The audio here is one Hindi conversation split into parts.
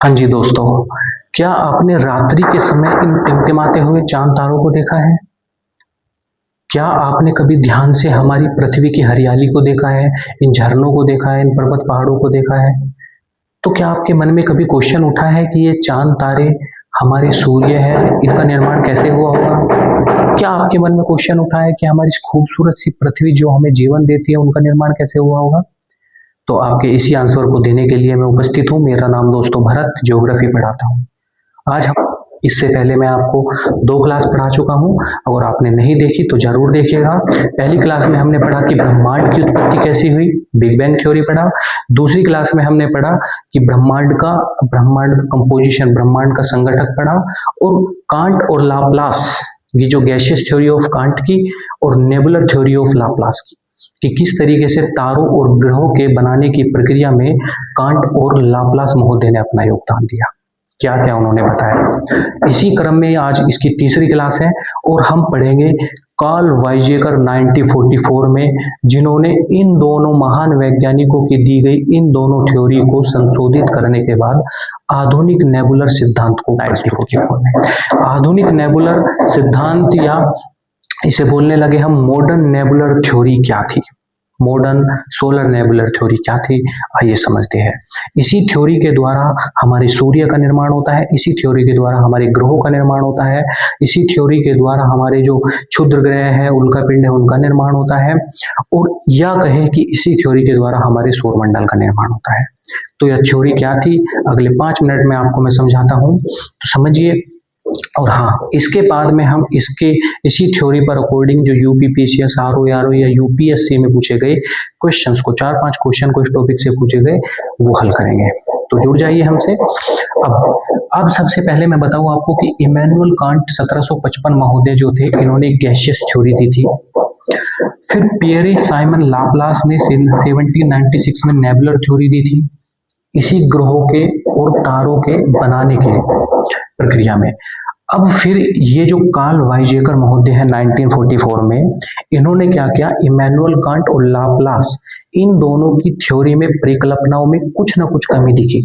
हाँ जी दोस्तों, क्या आपने रात्रि के समय इन टिमटिमाते हुए चाँद तारों को देखा है? क्या आपने कभी ध्यान से हमारी पृथ्वी की हरियाली को देखा है, इन झरनों को देखा है, इन पर्वत पहाड़ों को देखा है? तो क्या आपके मन में कभी क्वेश्चन उठा है कि ये चाँद तारे हमारे सूर्य है, इनका निर्माण कैसे हुआ होगा? क्या आपके मन में क्वेश्चन उठा है कि हमारी इस खूबसूरत सी पृथ्वी जो हमें जीवन देती है, उनका निर्माण कैसे हुआ होगा? तो आपके इसी आंसर को देने के लिए मैं उपस्थित हूँ। मेरा नाम दोस्तों भरत, ज्योग्राफी पढ़ाता हूँ। आज हम इससे पहले मैं आपको 2 क्लास पढ़ा चुका हूँ। अगर आपने नहीं देखी तो ज़रूर देखिएगा। पहली क्लास में हमने पढ़ा कि ब्रह्मांड की उत्पत्ति कैसी हुई, बिग बैंग थ्योरी पढ़ा। दूसरी क्लास में हमने पढ़ा कि ब्रह्मांड कंपोजिशन, ब्रह्मांड का संगठक पढ़ा। और कांट और लाप्लास, ये जो गैसियस थ्योरी ऑफ कांट की और नेबुलर थ्योरी ऑफ लाप्लास की, कि किस तरीके से तारों और ग्रहों के बनाने की प्रक्रिया में कांट और लाप्लास महोदय ने अपना योगदान दिया, क्या क्या उन्होंने बताया। इसी क्रम में आज इसकी तीसरी क्लास है और हम पढ़ेंगे कार्ल वाइजेकर 1944 में, जिन्होंने इन दोनों महान वैज्ञानिकों की दी गई इन दोनों थ्योरी को संशोधित करने के बाद आधुनिक नेबुलर सिद्धांत को 1944 में आधुनिक नेबुलर सिद्धांत, या इसे बोलने लगे हम मॉडर्न नेबुलर थ्योरी क्या थी, मॉडर्न सोलर नेबुलर थ्योरी क्या थी, आइए समझते हैं। इसी थ्योरी के द्वारा हमारे सूर्य का निर्माण होता है, इसी थ्योरी के द्वारा हमारे ग्रहों का निर्माण होता है, इसी थ्योरी के द्वारा हमारे जो क्षुद्र ग्रह है, उल्का पिंड है, उनका निर्माण होता है, और या कहें कि इसी थ्योरी के द्वारा हमारे सौरमंडल का निर्माण होता है। तो यह थ्योरी क्या थी, अगले 5 मिनट में आपको मैं समझाता हूँ, तो समझिए। और हाँ, इसके बाद में हम इसी थ्योरी पर अकॉर्डिंग जो यूपीपीसीएस, आरओ या यूपीएससी में पूछे गए क्वेश्चंस को, 4-5 क्वेश्चन को इस टॉपिक से पूछे गए, वो हल करेंगे। तो जुड़ जाइए हमसे। अब सबसे पहले मैं बताऊं आपको कि इमैनुअल कांट 1755 महोदय जो थे, इन्होंने गैसियस थ्योरी दी थी। फिर पियरे साइमन लाप्लास ने 1796 में नेबुलर थ्योरी दी थी, इसी ग्रहों के और तारों के बनाने के प्रक्रिया में। अब फिर ये जो कार्ल वाइजेकर महोदय है 1944 में, इन्होंने क्या किया, इमैनुअल कांट और लाप्लास इन दोनों की थ्योरी में परिकल्पनाओं में कुछ ना कुछ कमी दिखी,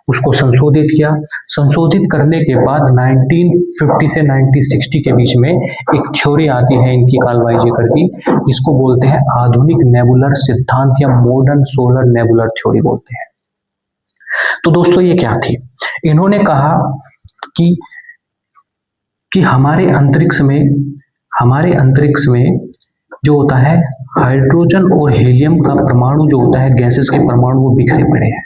उसको संशोधित किया। संशोधित करने के बाद 1950 से 1960 के बीच में एक थ्योरी आती है इनकी, कार्ल वाइजेकर की, जिसको बोलते हैं आधुनिक नेबुलर सिद्धांत या मॉडर्न सोलर नेबुलर थ्योरी बोलते हैं। तो दोस्तों ये क्या थी, इन्होंने कहा कि हमारे अंतरिक्ष में जो होता है हाइड्रोजन और हीलियम का परमाणु जो होता है, गैसेस के परमाणु, वो बिखरे पड़े हैं,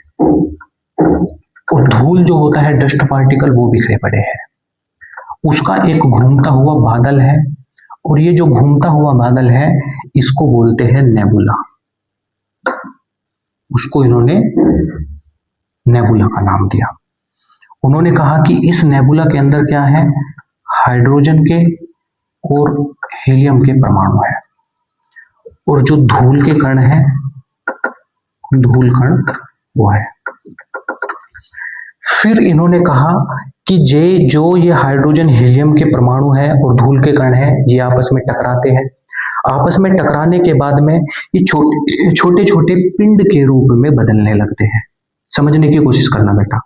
और धूल जो होता है, डस्ट पार्टिकल, वो बिखरे पड़े हैं। उसका एक घूमता हुआ बादल है, और ये जो घूमता हुआ बादल है इसको बोलते हैं नेबुला। उसको इन्होंने नेबुला का नाम दिया। उन्होंने कहा कि इस नेबुला के अंदर क्या है, हाइड्रोजन के और हीलियम के परमाणु है, और जो धूल के कण है, धूल कण वो है। फिर इन्होंने कहा कि जो ये हाइड्रोजन हीलियम के परमाणु है और धूल के कण है, ये आपस में टकराते हैं। आपस में टकराने के बाद में ये छोटे छोटे पिंड के रूप में बदलने लगते हैं। समझने की कोशिश करना बेटा।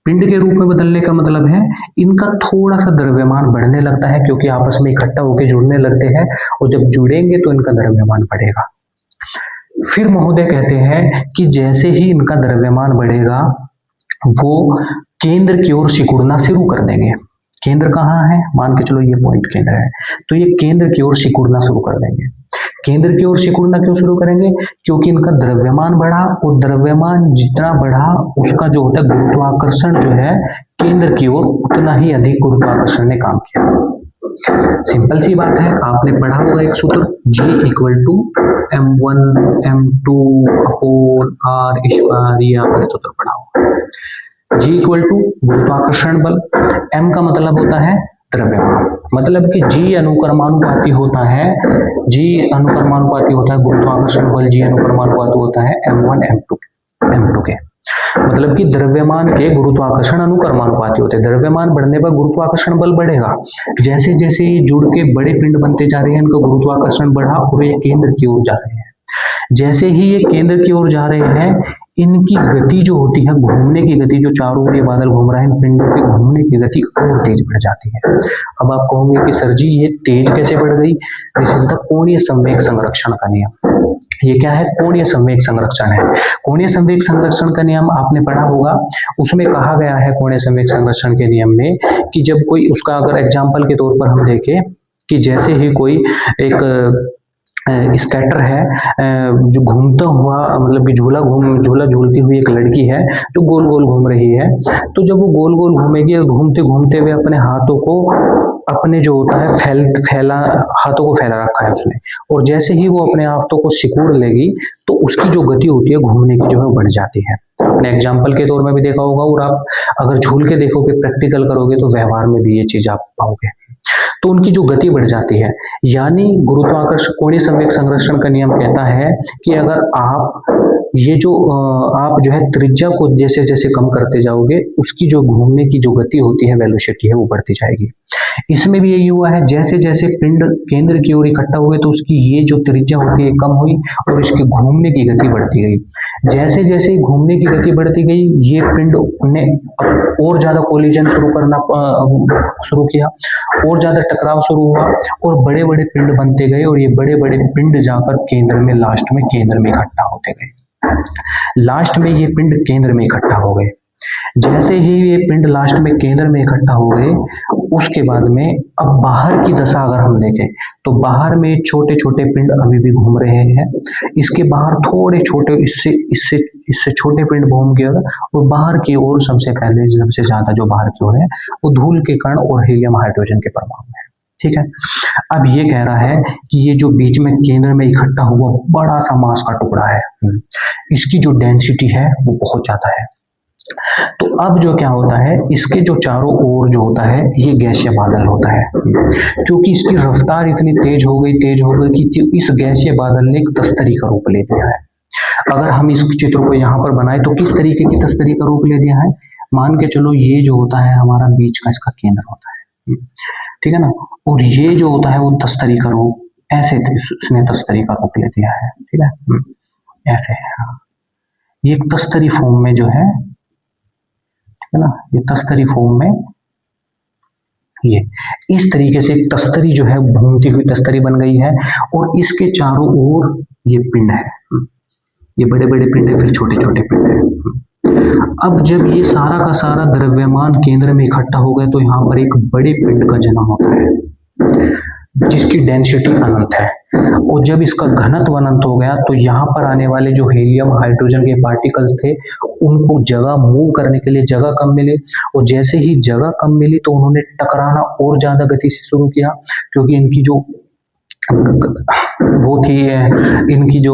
पिंड के रूप में बदलने का मतलब है इनका थोड़ा सा द्रव्यमान बढ़ने लगता है, क्योंकि आपस में इकट्ठा होकर जुड़ने लगते हैं, और जब जुड़ेंगे तो इनका द्रव्यमान बढ़ेगा। फिर महोदय कहते हैं कि जैसे ही इनका द्रव्यमान बढ़ेगा, वो केंद्र की ओर सिकुड़ना शुरू कर देंगे। केंद्र कहाँ है, मान के चलो ये पॉइंट केंद्र है, तो ये केंद्र की ओर सिकुड़ना शुरू कर देंगे। केंद्र की ओर सिकुड़ना क्यों शुरू करेंगे, क्योंकि इनका द्रव्यमान बढ़ा, और द्रव्यमान जितना बढ़ा उसका जो होता है गुरुत्वाकर्षण जो है केंद्र की ओर, उतना ही अधिक गुरुत्वाकर्षण ने काम किया। सिंपल सी बात है, आपने पढ़ा होगा एक सूत्र, G = m1 m2 upon r², ये आपने सूत्र पढ़ा होगा। G = गुरुत्वाकर्षण बल, m का मतलब होता है द्रव्यमान, मतलब कि G अनुक्रमानुपाती होता है गुरुत्वाकर्षण बल, G अनुक्रमानुपाती होता है m1 m2 के, मतलब कि द्रव्यमान के गुरुत्वाकर्षण अनुक्रमानुपाती होते हैं। द्रव्यमान बढ़ने पर गुरुत्वाकर्षण बल बढ़ेगा। जैसे जैसे ये जुड़ के बड़े पिंड बनते जा रहे हैं, इनका गुरुत्वाकर्षण बढ़ा और ये केंद्र की ओर जा रहे हैं। जैसे ही ये केंद्र की ओर जा रहे हैं, इनकी गति जो होती है, घूमने की गति, जो चारों ओर ये बादल घूम रहा है, इन पिंडों की घूमने की गति और तेज बढ़ जाती है। अब आप कहोगे कि सर जी ये तेज कैसे बढ़ गई? दिस इज द कोणीय संवेग संरक्षण का नियम। ये क्या है? कोणीय संवेग संरक्षण है। कोणीय संवेग संरक्षण का नियम आपने पढ़ा होगा। उसमें कहा गया है कोणीय संवेग संरक्षण के नियम में कि जब कोई, उसका अगर एग्जाम्पल के तौर पर हम देखें कि जैसे ही कोई एक स्कैटर है, जो घूमता हुआ, मतलब कि झूला झूलती हुई एक लड़की है जो गोल गोल घूम रही है, तो जब वो गोल गोल घूमेगी, घूमते घूमते हुए अपने हाथों को, अपने जो होता है हाथों को फैला रखा है उसने, और जैसे ही वो अपने हाथों को सिकुड़ लेगी तो उसकी जो गति होती है घूमने की, जो है बढ़ जाती है। आपने एग्जाम्पल के तौर में भी देखा होगा, और आप अगर झूल के देखोगे, प्रैक्टिकल करोगे, तो व्यवहार में भी ये चीज आप पाओगे। तो उनकी जो गति बढ़ जाती है, यानी गुरुत्वाकर्षण, कोणीय संवेग संरक्षण का नियम कहता है कि अगर आप ये जो आप जो है त्रिज्या को जैसे जैसे कम करते जाओगे, उसकी जो घूमने की जो गति होती है, वेलोसिटी है, वो बढ़ती जाएगी। इसमें भी यही हुआ है, जैसे जैसे पिंड केंद्र की ओर इकट्ठा हुए तो उसकी ये जो त्रिज्या होती है कम हुई और इसके घूमने की गति बढ़ती गई। जैसे जैसे घूमने की गति बढ़ती गई, ये पिंड ने और ज्यादा कोलिजन शुरू करना शुरू किया, और ज्यादा टकराव शुरू हुआ, और बड़े बड़े पिंड बनते गए, और ये बड़े बड़े पिंड जाकर केंद्र में, लास्ट में केंद्र में इकट्ठा होते गए। लास्ट में ये पिंड केंद्र में इकट्ठा हो गए। जैसे ही ये पिंड लास्ट में केंद्र में इकट्ठा हो गए, उसके बाद में अब बाहर की दशा अगर हम देखें तो बाहर में छोटे छोटे पिंड अभी भी घूम रहे हैं। इसके बाहर थोड़े छोटे, इससे इससे इससे छोटे पिंड घूम गए, और बाहर की ओर सबसे पहले, सबसे ज्यादा जो बाहर की ओर है, वो धूल के कण और हीलियम हाइड्रोजन के परमाणु है। ठीक है। अब ये कह रहा है कि ये जो बीच में केंद्र में इकट्ठा हुआ बड़ा सा मास का टुकड़ा है, इसकी जो डेंसिटी है वो बहुत ज्यादा है। तो अब जो क्या होता है, इसके जो चारों ओर जो होता है, ये गैसीय बादल होता है, क्योंकि इसकी रफ्तार इतनी तेज हो गई कि इस गैसीय बादल ने एक तस्तरी का रूप ले लिया है। अगर हम इस चित्र को यहाँ पर बनाए तो किस तरीके की तस्तरी का रूप ले लिया है? मान के चलो ये जो होता है हमारा बीच का इसका केंद्र होता है, ठीक है ना, और ये जो होता है वो तस्तरी का रूप, ऐसे इसने तस्तरी का रूप ले दिया है। ठीक है, ऐसे है, ये एक तस्तरी फॉर्म में जो है ना, ये तस्तरी फॉर्म में, ये इस तरीके से एक तस्तरी जो है, घूमती हुई तस्तरी बन गई है, और इसके चारों ओर ये पिंड है, ये बड़े बड़े पिंड है, फिर छोटे छोटे पिंड है। अब जब ये सारा का सारा द्रव्यमान केंद्र में इकट्ठा हो गए तो यहाँ पर एक बड़े पिंड का जन्म होता है जिसकी डेंसिटी अनंत है, और जब इसका घनत्व अनंत हो गया तो यहाँ पर आने वाले जो हीलियम हाइड्रोजन के पार्टिकल्स थे, उनको जगह मूव करने के लिए जगह कम मिली, और जैसे ही जगह कम मिली तो उन्होंने टकराना और ज्यादा गति से शुरू किया, क्योंकि इनकी जो वो थी, इनकी जो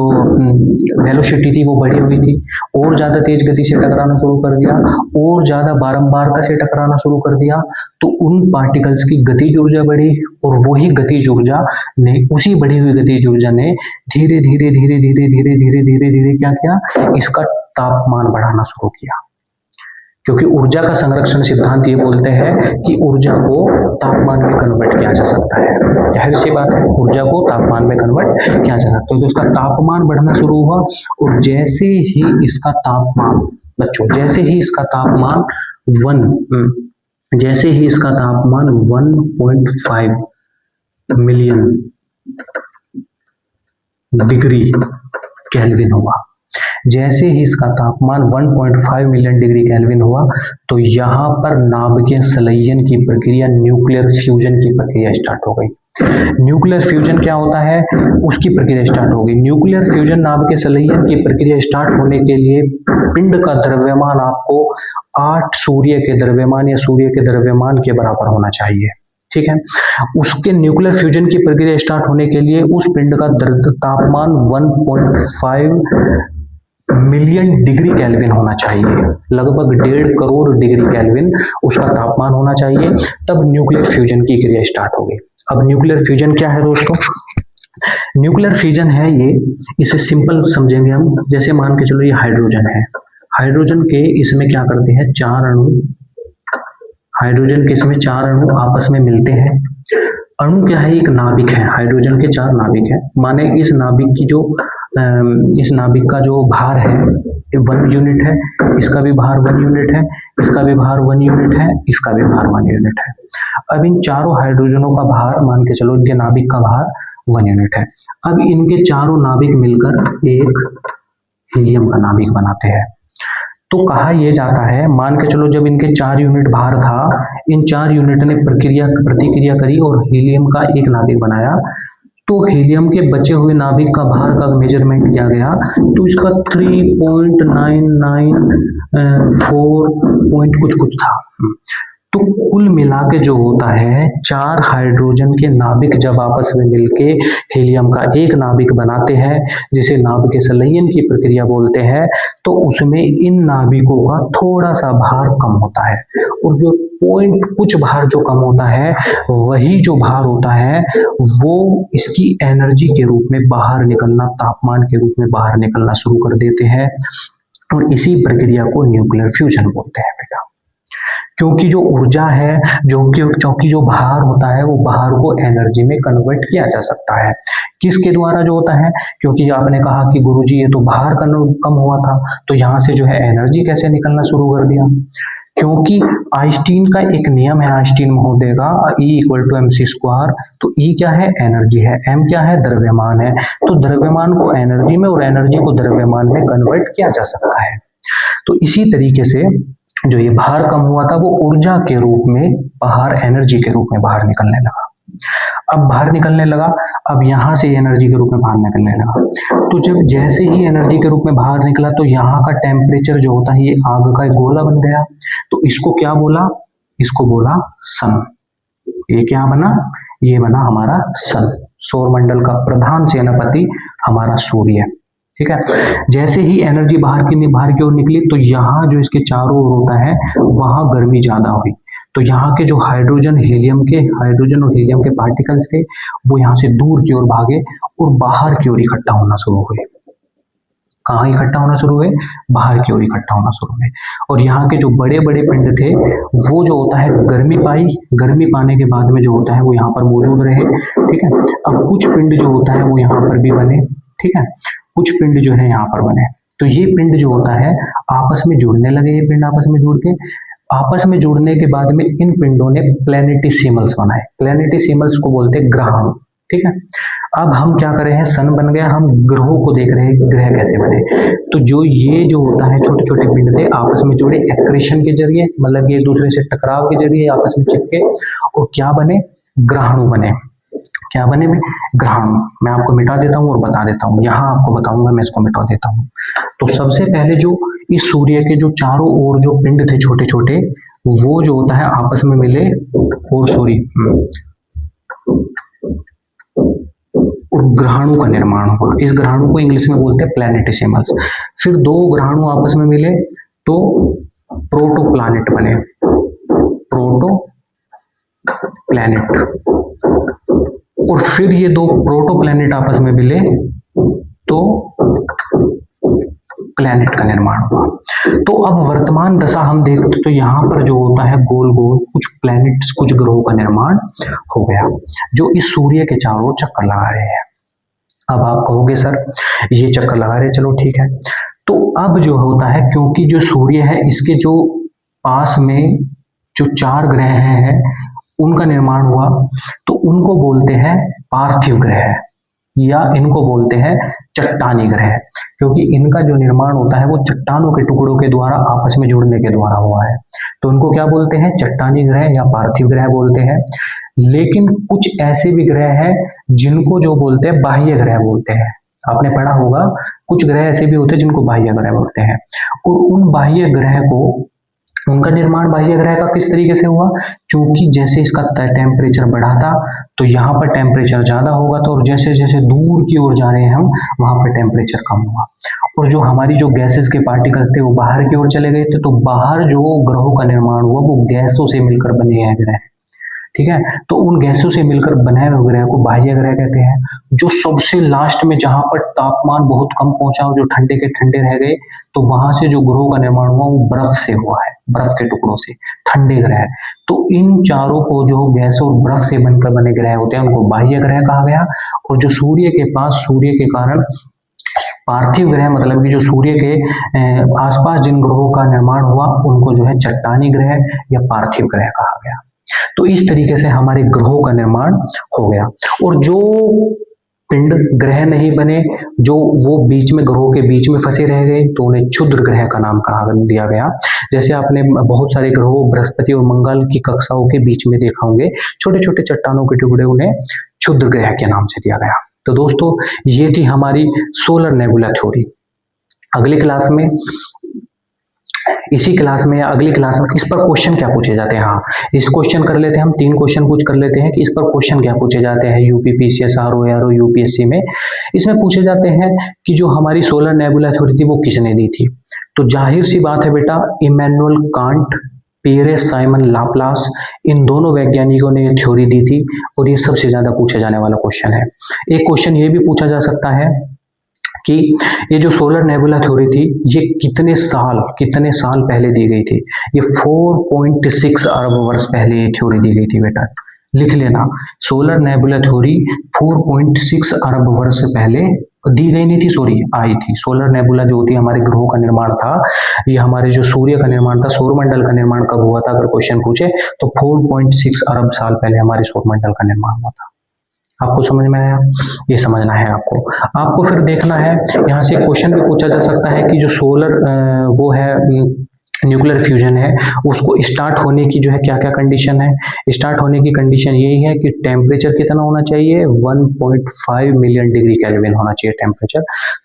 वेलोसिटी थी वो बढ़ी हुई थी, और ज्यादा तेज गति से टकराना शुरू कर दिया, और ज्यादा बारंबारता से टकराना शुरू कर दिया, तो उन पार्टिकल्स की गतिज ऊर्जा बढ़ी, और वही गतिज ऊर्जा ने, उसी बढ़ी हुई गतिज ऊर्जा ने धीरे धीरे धीरे धीरे धीरे धीरे धीरे धीरे क्या किया, इसका तापमान बढ़ाना शुरू किया। क्योंकि ऊर्जा का संरक्षण सिद्धांत ये बोलते हैं कि ऊर्जा को तापमान में कन्वर्ट किया जा सकता है, जाहिर सी बात है, ऊर्जा को तापमान में कन्वर्ट किया जा सकता है। तो इसका तापमान बढ़ना शुरू हुआ, और जैसे ही इसका तापमान, बच्चों, जैसे ही इसका तापमान 1.5 मिलियन डिग्री केल्विन हुआ, जैसे ही इसका तापमान 1.5 मिलियन डिग्री केल्विन हुआ, तो यहाँ पर नाभिकीय संलयन की प्रक्रिया, न्यूक्लियर फ्यूजन की प्रक्रिया स्टार्ट हो गई। न्यूक्लियर फ्यूजन क्या होता है, उसकी प्रक्रिया स्टार्ट हो गई। न्यूक्लियर फ्यूजन, नाभिकीय संलयन की प्रक्रिया स्टार्ट होने के लिए पिंड का द्रव्यमान आपको 8 सूर्य के द्रव्यमान या सूर्य के द्रव्यमान के बराबर होना चाहिए। ठीक है, उसके न्यूक्लियर फ्यूजन की प्रक्रिया स्टार्ट होने के लिए उस पिंड का तापमान 1.5 मिलियन डिग्री केल्विन होना चाहिए, लगभग 1.5 करोड़ डिग्री केल्विन उसका तापमान होना चाहिए, तब न्यूक्लियर फ्यूजन की क्रिया स्टार्ट होगी। अब न्यूक्लियर फ्यूजन क्या है दोस्तों? न्यूक्लियर फ्यूजन है ये, इसे सिंपल समझेंगे हम, जैसे मान के चलो ये हाइड्रोजन है, हाइड्रोजन के इसमें क्या करते हैं, 4 अणु, हाइड्रोजन के इसमें 4 अणु आपस में मिलते हैं। अणु क्या है, एक नाभिक है, हाइड्रोजन के 4 नाभिक है, माने इस नाभिक की जो इस नाभिक का जो भार है 1 यूनिट है, इसका भी भार 1 यूनिट है, इसका भी भार 1 यूनिट है, इसका भी भार 1 यूनिट है। अब इन चारों हाइड्रोजनों का भार मान के चलो, इनके नाभिक का भार 1 यूनिट है। अब इनके चारों नाभिक मिलकर एक हीलियम का नाभिक बनाते हैं। तो कहा यह जाता है, मान के चलो जब इनके 4 यूनिट भार था, इन 4 यूनिट ने प्रतिक्रिया करी और हीलियम का एक नाभिक बनाया। तो हीलियम के बचे हुए नाभिक का भार का मेजरमेंट किया गया, तो इसका 3.994 पॉइंट कुछ था। तो कुल मिला के जो होता है, 4 हाइड्रोजन के नाभिक जब आपस में मिलके हीलियम का एक नाभिक बनाते हैं, जिसे नाभिक संलयन की प्रक्रिया बोलते हैं, तो उसमें इन नाभिकों का थोड़ा सा भार कम होता है, और जो पॉइंट कुछ भार जो कम होता है, वही जो भार होता है वो इसकी एनर्जी के रूप में बाहर निकलना, तापमान के रूप में बाहर निकलना शुरू कर देते हैं, और इसी प्रक्रिया को न्यूक्लियर फ्यूजन बोलते हैं बेटा। क्योंकि जो ऊर्जा है, क्योंकि जो भार होता है, वो भार को एनर्जी में कन्वर्ट किया जा सकता है। किसके द्वारा जो होता है, क्योंकि आपने कहा कि गुरुजी ये तो भार कम हुआ था, तो यहाँ से जो है एनर्जी कैसे निकलना शुरू कर दिया। क्योंकि आइंस्टीन का एक नियम है, आइंस्टीन महोदय का, E=mc²। तो E क्या है, एनर्जी है, M क्या है, द्रव्यमान है। तो द्रव्यमान को एनर्जी में और एनर्जी को द्रव्यमान में कन्वर्ट किया जा सकता है। तो इसी तरीके से जो ये भार कम हुआ था, वो ऊर्जा के रूप में बाहर, एनर्जी के रूप में बाहर निकलने लगा। अब बाहर निकलने लगा, अब यहाँ से एनर्जी के रूप में बाहर निकलने लगा। तो जब जैसे ही एनर्जी के रूप में बाहर निकला, तो यहाँ का टेम्परेचर जो होता है, ये आग का एक गोला बन गया। तो इसको क्या बोला, इसको बोला सन। ये क्या बना, ये बना हमारा सन, सौरमंडल का प्रधान सेनापति हमारा सूर्य। ठीक है, जैसे ही एनर्जी बाहर की ओर निकली, तो यहाँ जो इसके चारों ओर होता है, वहां गर्मी ज्यादा हुई। तो यहाँ के जो हाइड्रोजन और हीलियम के पार्टिकल्स थे, वो यहाँ से दूर की ओर भागे और बाहर की ओर इकट्ठा होना शुरू हुए। कहाँ इकट्ठा होना शुरू हुए, बाहर की ओर इकट्ठा होना शुरू हुए। और यहाँ के जो बड़े बड़े पिंड थे, वो जो होता है गर्मी पाई, गर्मी पाने के बाद में जो होता है वो यहाँ पर मौजूद रहे। ठीक है, अब कुछ पिंड जो होता है वो यहाँ पर भी बने। ठीक है, कुछ पिंड जो है यहाँ पर बने। तो ये पिंड जो होता है आपस में जुड़ने लगे, ये पिंड आपस में जुड़ने के बाद में इन पिंडों ने प्लैनेटिसिमल्स बनाए। प्लैनेटिसिमल्स को बोलते हैं ग्रहाणु। ठीक है, अब हम क्या कर रहे हैं, सन बन गया, हम ग्रहों को देख रहे हैं, ग्रह कैसे बने। तो जो होता है, छोटे छोटे पिंड थे, आपस में जुड़े एक्रेशन के जरिए, मतलब ये एक दूसरे से टकराव के जरिए आपस में चिपके, और क्या बने, ग्रहाणु बने। क्या बने में, ग्रहाणु। मैं आपको मिटा देता हूँ और बता देता हूँ, यहाँ आपको बताऊंगा, मैं इसको मिटा देता हूँ। तो सबसे पहले जो इस सूर्य के जो चारों ओर जो पिंड थे छोटे छोटे, वो जो होता है आपस में मिले और ग्रहाणु का निर्माण हुआ। इस ग्रहाणु को इंग्लिश में बोलते हैं प्लैनेटिसिमल्स। फिर 2 ग्रहाणु आपस में मिले तो प्रोटोप्लैनेट बने, प्रोटोप्लैनेट। और फिर ये 2 प्रोटोप्लैनेट आपस में मिले तो प्लैनेट का निर्माण हुआ। तो अब वर्तमान दशा हम देखते तो यहाँ पर जो होता है गोल गोल कुछ प्लैनेट्स, कुछ ग्रहों का निर्माण हो गया, जो इस सूर्य के चारों ओर चक्कर लगा रहे हैं। अब आप कहोगे सर ये चक्कर लगा रहे, चलो ठीक है। तो अब जो होता है, क्योंकि जो सूर्य है, इसके जो पास में जो 4 ग्रह हैं उनका निर्माण हुआ, तो उनको बोलते हैं पार्थिव ग्रह, या इनको बोलते हैं चट्टानी ग्रह। क्योंकि इनका जो निर्माण होता है वो चट्टानों के टुकड़ों के द्वारा आपस में जुड़ने के द्वारा हुआ है। तो इनको क्या बोलते हैं, चट्टानी ग्रह या पार्थिव ग्रह बोलते हैं। लेकिन कुछ ऐसे भी ग्रह हैं जिनको जो बोलते हैं बाह्य ग्रह बोलते हैं। आपने पढ़ा होगा, कुछ ग्रह ऐसे भी होते हैं जिनको बाह्य ग्रह बोलते हैं। और उन बाह्य ग्रह को, उनका निर्माण बाह्य ग्रह का किस तरीके से हुआ, क्योंकि जैसे इसका टेम्परेचर बढ़ा था, तो यहाँ पर टेम्परेचर ज्यादा होगा, तो और जैसे जैसे दूर की ओर जा रहे हैं हम, वहां पर टेम्परेचर कम हुआ। और जो हमारी जो गैसेस के पार्टिकल्स थे वो बाहर की ओर चले गए थे, तो बाहर जो ग्रहों का निर्माण हुआ वो गैसों से मिलकर बने हैं ग्रह। ठीक है, तो उन गैसों से मिलकर बनाए हुए ग्रह को बाह्य ग्रह कहते हैं। जो सबसे लास्ट में जहां पर तापमान बहुत कम पहुंचा और जो ठंडे के ठंडे रह गए, तो वहां से जो ग्रहों का निर्माण हुआ वो बर्फ से हुआ है, बर्फ के टुकड़ों से, ठंडे ग्रह। तो इन चारों को जो गैस और बर्फ से बनकर बने ग्रह होते हैं उनको बाह्य ग्रह कहा गया। और जो सूर्य के पास, सूर्य के कारण पार्थिव ग्रह मतलब कि जो सूर्य के आसपास जिन ग्रहों का निर्माण हुआ उनको जो है चट्टानी ग्रह या पार्थिव ग्रह कहा गया। तो इस तरीके से हमारे ग्रहों का निर्माण हो गया। और जो पिंड ग्रह नहीं बने, जो वो बीच में ग्रहों के बीच में फंसे रह गए, तो उन्हें क्षुद्र ग्रह का नाम कहा दिया गया। जैसे आपने बहुत सारे ग्रहों बृहस्पति और मंगल की कक्षाओं के बीच में देखा होंगे, छोटे छोटे चट्टानों के टुकड़े, उन्हें क्षुद्र ग्रह के नाम से दिया गया। तो दोस्तों ये थी हमारी सोलर नेबुला थ्योरी। अगली क्लास में, इसी क्लास में या अगली क्लास में इस पर क्वेश्चन क्या पूछे जाते हैं, हाँ इस क्वेश्चन कर लेते हैं हम, 3 क्वेश्चन पूछ कर लेते हैं कि इस पर क्वेश्चन क्या पूछे जाते हैं यूपी पीसीएस आरओ यूपीएससी में। इसमें पूछे जाते हैं कि जो हमारी सोलर नेबुला थ्योरी थी वो किसने दी थी। तो जाहिर सी बात है बेटा, Immanuel Kant, Pierre Simon Laplace, इन दोनों वैज्ञानिकों ने ये थ्योरी दी थी और ये सबसे ज्यादा पूछा जाने वाला क्वेश्चन है। एक क्वेश्चन ये भी पूछा जा सकता है कि ये जो सोलर नेबुला थ्योरी थी ये कितने साल पहले दी गई थी। ये 4.6 अरब वर्ष पहले ये थ्योरी दी गई थी बेटा, लिख लेना। सोलर नेबुला थ्योरी 4.6 अरब वर्ष पहले दी गई नहीं थी, सॉरी आई थी। सोलर नेबुला जो होती है हमारे ग्रहों का निर्माण था, ये हमारे जो सूर्य का निर्माण था, सौरमंडल का निर्माण कब हुआ था अगर क्वेश्चन पूछे तो 4.6 अरब साल पहले हमारे सौरमंडल का निर्माण हुआ था। आपको समझ में आया? ये समझना है आपको फिर देखना है। यहाँ से क्वेश्चन भी पूछा जा सकता है कि जो सोलर वो है न्यूक्लियर फ्यूजन है, उसको स्टार्ट होने की जो है क्या क्या कंडीशन है। स्टार्ट होने की कंडीशन यही है कि टेम्परेचर कितना होना चाहिए, 1.5 मिलियन डिग्री केल्विन होना चाहिए टेम्परेचर,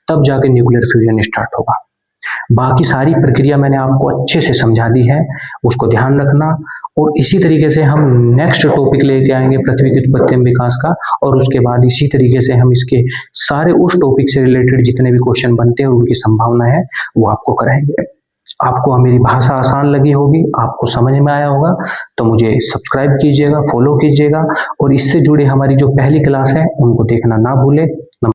तब जाके न्यूक्लियर फ्यूजन स्टार्ट होगा। बाकी सारी प्रक्रिया मैंने आपको अच्छे से समझा दी है, उसको ध्यान रखना। और इसी तरीके से हम नेक्स्ट टॉपिक लेके आएंगे पृथ्वी की उत्पत्ति एवं विकास का, और उसके बाद इसी तरीके से हम इसके सारे उस टॉपिक से रिलेटेड जितने भी क्वेश्चन बनते हैं और उनकी संभावना है वो आपको कराएंगे। आपको मेरी भाषा आसान लगी होगी, आपको समझ में आया होगा, तो मुझे सब्सक्राइब कीजिएगा, फॉलो कीजिएगा, और इससे जुड़े हमारी जो पहली क्लास है उनको देखना ना भूलें।